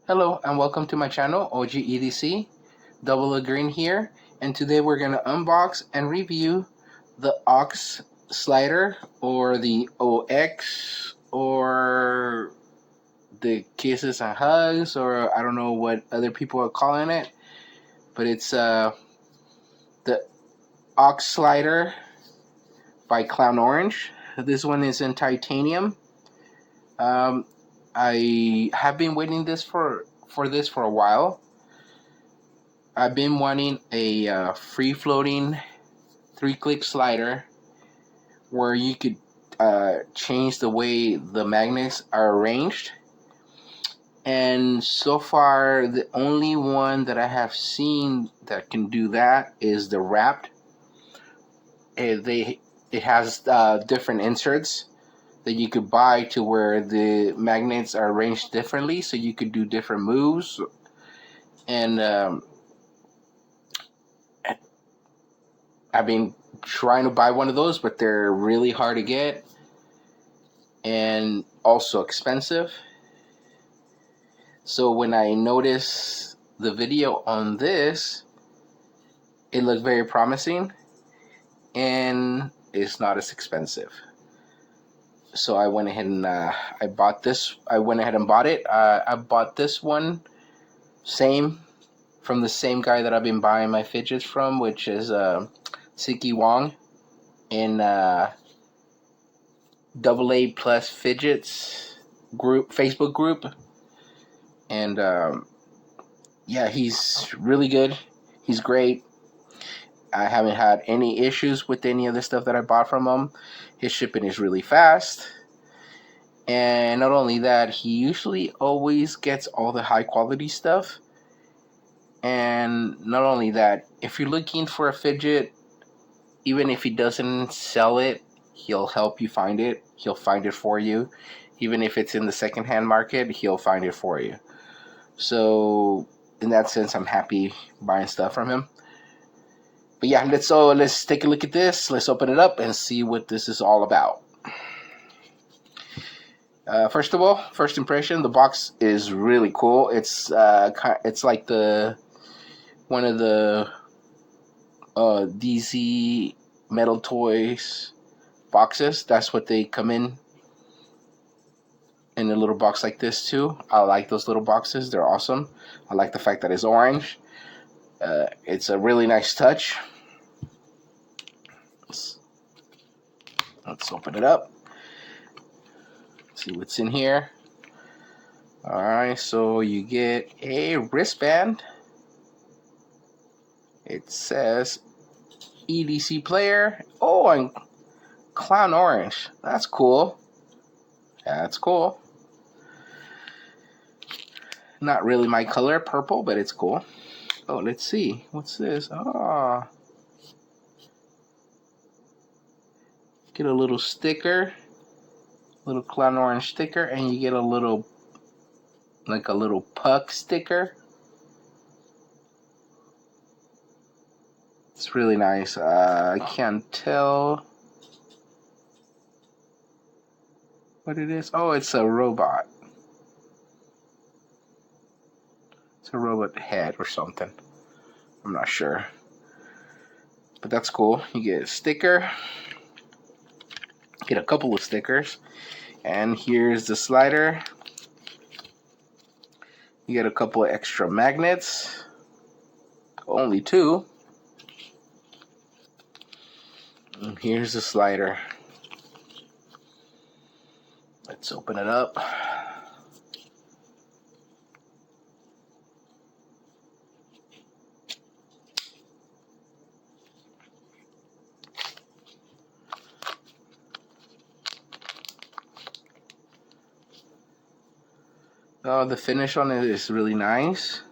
Hello and welcome to my channel, OG EDC. Double A Green here, and today we're going to unbox and review the aux slider, or the OX, or the Kisses and Hugs, or I don't know what other people are calling it, but it's the aux slider by Clown Orange. This one is in titanium. I have been waiting for this for a while. I've been wanting a free-floating 3-click slider where you could change the way the magnets are arranged. And so far, the only one that I have seen that can do that is the Wrapped. It has different inserts that you could buy to where the magnets are arranged differently, so you could do different moves. And I've been trying to buy one of those, but they're really hard to get and also expensive. So when I noticed the video on this, it looked very promising and it's not as expensive. So I went ahead and I bought this. I went ahead and bought it. I bought this one from the same guy that I've been buying my fidgets from, which is Siki Wong in AA Plus Fidgets group, Facebook group. And yeah, he's really good. He's great. I haven't had any issues with any of the stuff that I bought from him. His shipping is really fast. And not only that, he usually always gets all the high quality stuff. And not only that, if you're looking for a fidget, even if he doesn't sell it, he'll help you find it. He'll find it for you. Even if it's in the secondhand market, he'll find it for you. So in that sense, I'm happy buying stuff from him. But yeah, let's take a look at this. Let's open it up and see what this is all about. First of all, first impression, the box is really cool. It's like one of the DZ Metal Toys boxes. That's what they come in a little box like this too. I like those little boxes. They're awesome. I like the fact that it's orange. It's a really nice touch. Let's open it up. See what's in here. Alright, so you get a wristband. It says EDC player. Oh, and Clown Orange. That's cool. That's cool. Not really my color, purple, but it's cool. Oh, let's see. What's this? Oh. Get a little sticker. Little Clown Orange sticker, and you get a little, like a little puck sticker. It's really nice. I can't tell what it is. Oh, it's a robot. It's a robot head or something. I'm not sure. But that's cool. You get a sticker. Get a couple of stickers. And here's the slider. You get a couple of extra magnets. Only 2. And here's the slider. Let's open it up. Oh, the finish on it is really nice.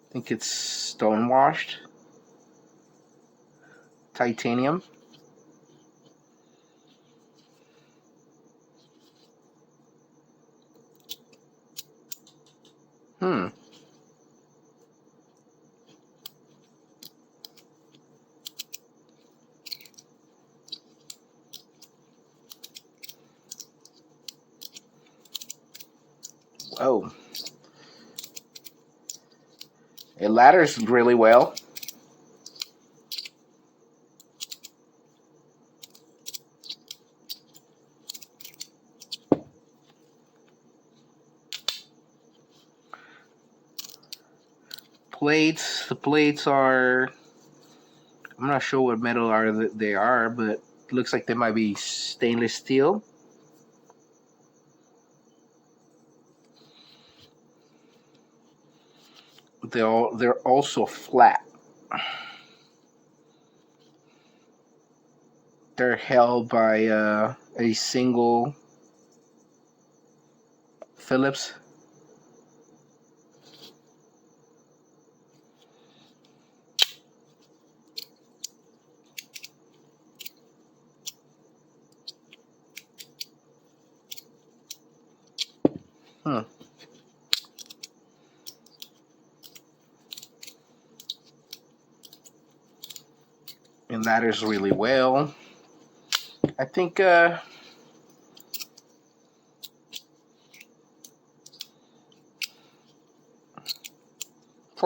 I think it's stone washed titanium. Oh, it ladders really well. Plates. The plates are. I'm not sure what metal are they are, but it looks like they might be stainless steel. They're also flat. They're held by a single Phillips. Hmm. And ladders really well. I think for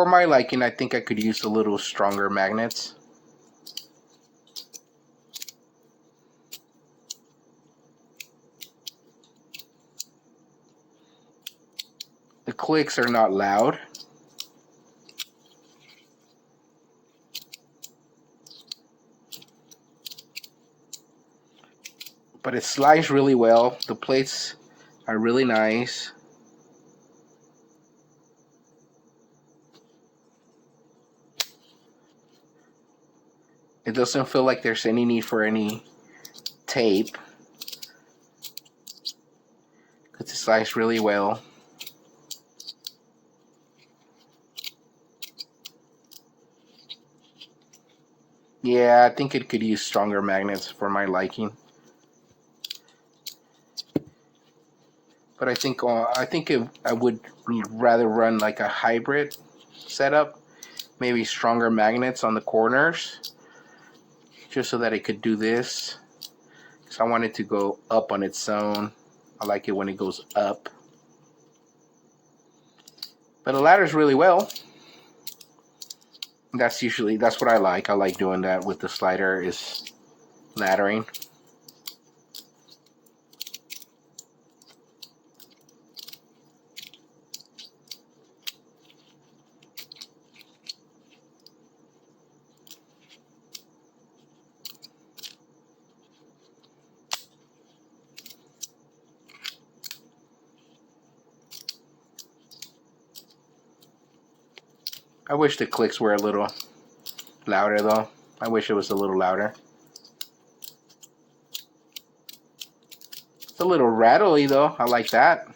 my liking, I think I could use a little stronger magnets. The clicks are not loud. But it slides really well. The plates are really nice. It doesn't feel like there's any need for any tape because it slides really well. Yeah, I think it could use stronger magnets for my liking. But I think I would rather run like a hybrid setup, maybe stronger magnets on the corners, just so that it could do this. Because I want it to go up on its own. I like it when it goes up. But it ladders really well. That's what I like. I like doing that with the slider is laddering. I wish the clicks were a little louder though. I wish it was a little louder. It's a little rattly though. I like that.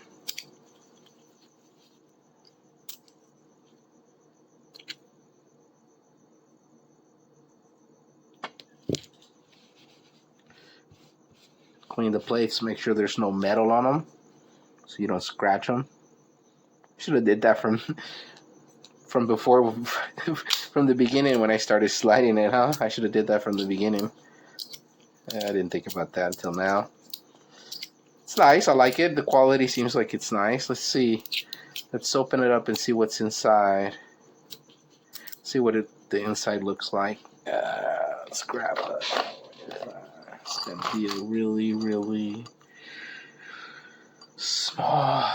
Clean the plates, make sure there's no metal on them so you don't scratch them. Should have did that from before from the beginning when I started sliding it, huh? I should have did that from the beginning. I didn't think about that until now. It's nice. I like it. The quality seems like it's nice. Let's see. Let's open it up and see what's inside. See what the inside looks like. Let's grab a. It's gonna be a really, really small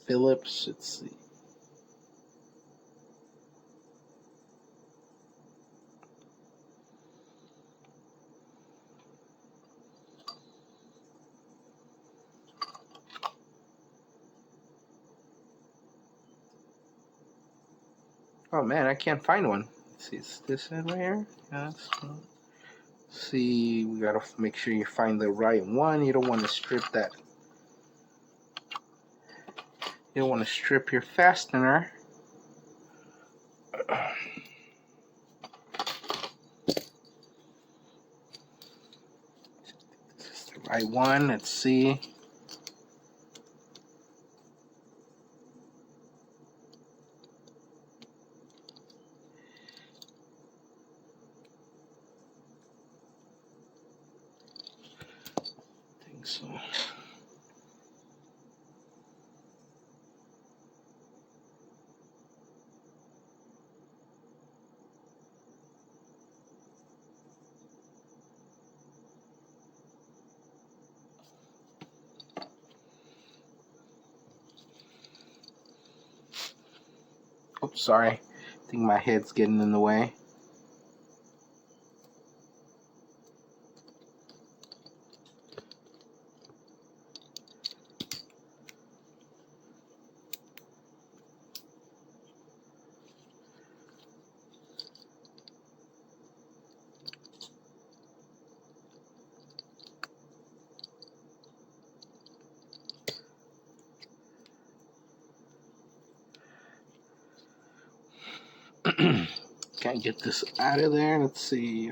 Phillips. Let's see. Oh man, I can't find one. Let's see, is this it right here? Yes. See, we gotta make sure you find the right one. You don't want to strip that. You don't want to strip your fastener. This is the right one. Let's see. I think so. sorry. I think my head's getting in the way. Can't get this out of there. Let's see.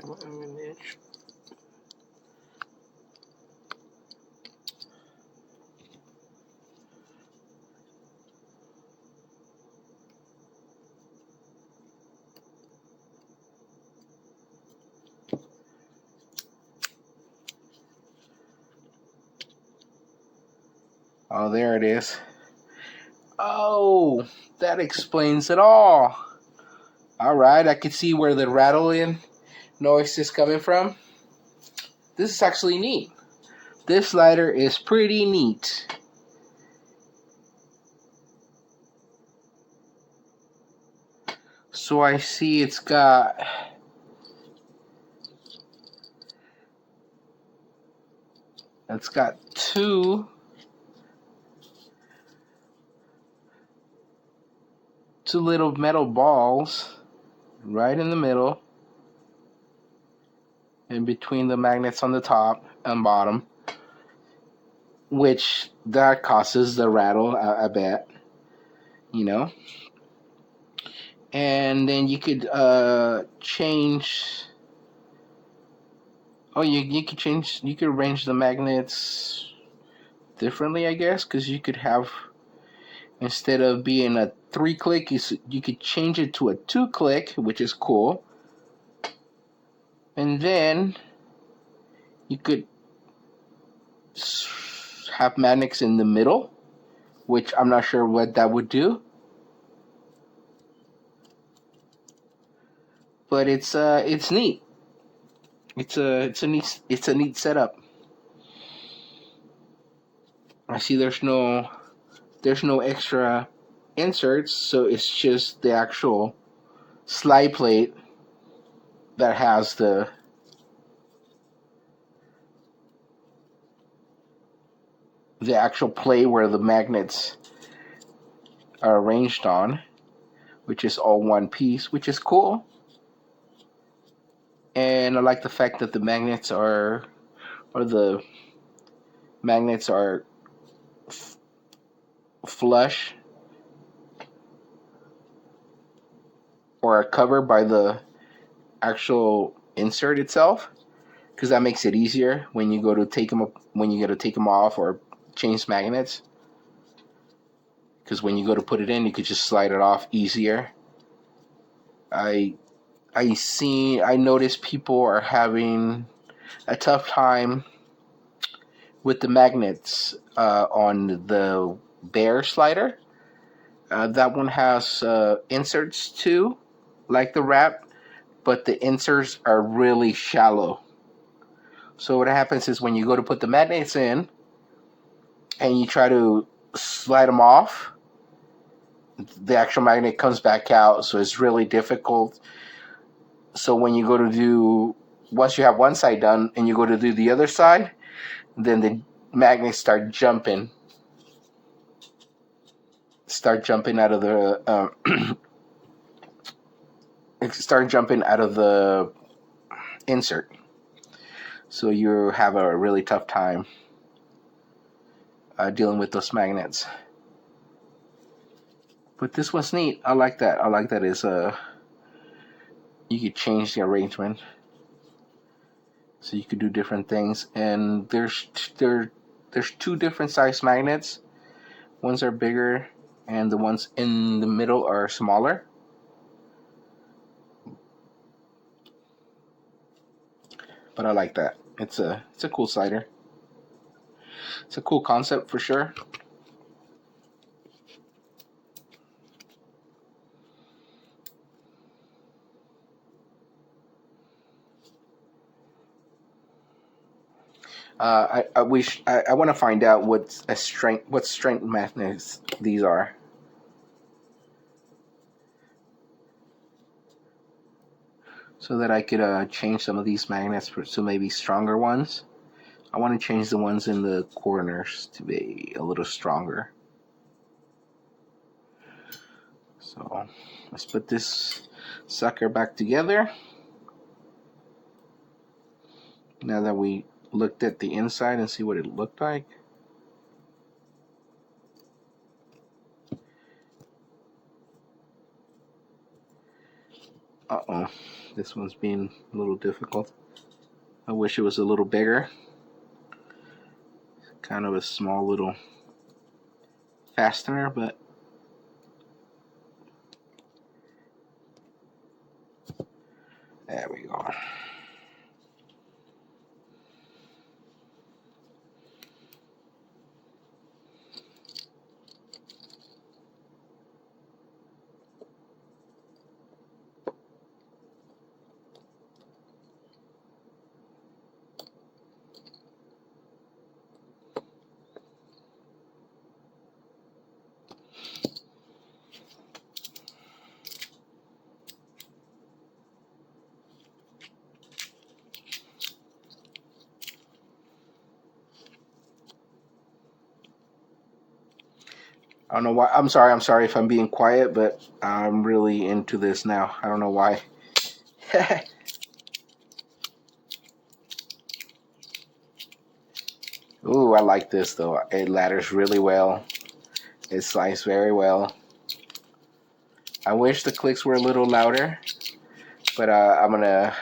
Oh, there it is. Oh, that explains it all. All right, I can see where the rattling noise is coming from. This is actually neat. This slider is pretty neat. So I see it's got two little metal balls right in the middle, in between the magnets on the top and bottom, which that causes the rattle, I bet, you know. And then you could change. Oh, you could arrange the magnets differently, I guess, because you could have, instead of being a 3-click, you could change it to a 2-click, which is cool. And then you could have magnets in the middle, which I'm not sure what that would do, but it's neat. It's a neat setup. I see there's no extra inserts, so it's just the actual slide plate that has the actual plate where the magnets are arranged on, which is all one piece, which is cool. And I like the fact that the magnets are flush or are covered by the actual insert itself, because that makes it easier when you go to take them off or change magnets. Because when you go to put it in, you could just slide it off easier. I notice people are having a tough time with the magnets on the Bear slider. That one has inserts too, like the wrap, but the inserts are really shallow. So what happens is when you go to put the magnets in and you try to slide them off, the actual magnet comes back out, so it's really difficult. So when you go to do, once you have one side done and you go to do the other side, then the magnets start jumping out of the insert. So you have a really tough time dealing with those magnets. But this one's neat. I like that. It's you could change the arrangement, so you could do different things. And there's two different size magnets. Ones are bigger, and the ones in the middle are smaller. But I like that. It's a cool slider. It's a cool concept for sure. I want to find out what strength magnets these are. so that I could change some of these magnets to maybe stronger ones. I want to change the ones in the corners to be a little stronger. So let's put this sucker back together. Now that we looked at the inside and see what it looked like. Uh-oh, this one's being a little difficult. I wish it was a little bigger. Kind of a small little fastener, but there we go. I don't know why. I'm sorry if I'm being quiet, but I'm really into this now. I don't know why. Ooh, I like this though. It ladders really well. It slides very well. I wish the clicks were a little louder, but I'm gonna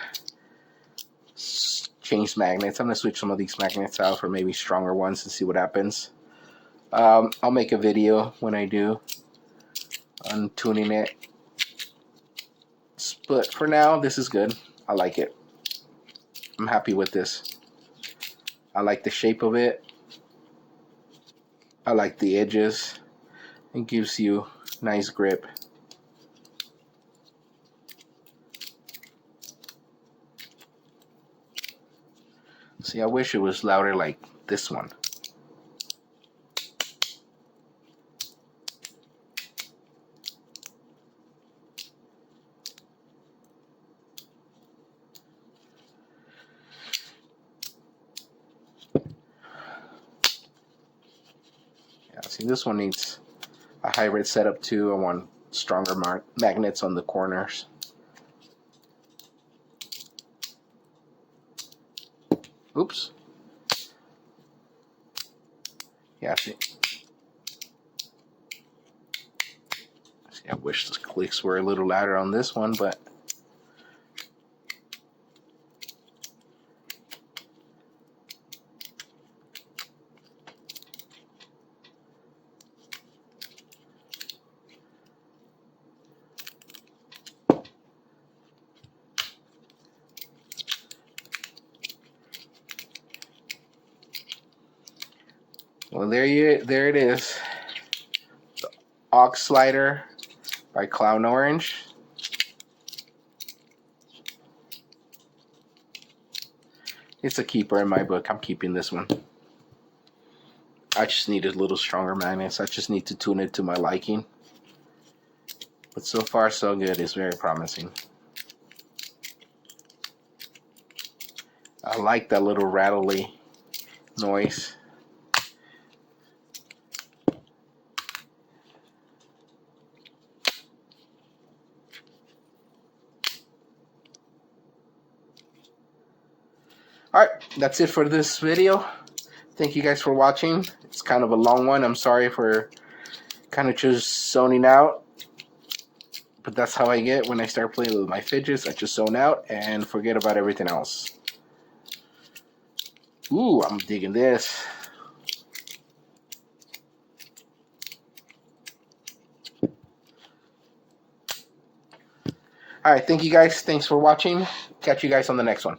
change magnets. I'm gonna switch some of these magnets out for maybe stronger ones and see what happens. I'll make a video when I do on tuning it. But for now, this is good. I like it. I'm happy with this. I like the shape of it. I like the edges. It gives you nice grip. See, I wish it was louder like this one. Yeah, see, this one needs a hybrid setup too. I want stronger magnets on the corners. Oops. Yeah, see, I wish the clicks were a little louder on this one, but well, there it is. The Aux Slider by Cloud Orange. It's a keeper in my book. I'm keeping this one. I just need a little stronger magnets. I just need to tune it to my liking. But so far, so good. It's very promising. I like that little rattly noise. Alright, that's it for this video. Thank you guys for watching. It's kind of a long one. I'm sorry for kind of just zoning out. But that's how I get when I start playing with my fidgets. I just zone out and forget about everything else. Ooh, I'm digging this. Alright, thank you guys. Thanks for watching. Catch you guys on the next one.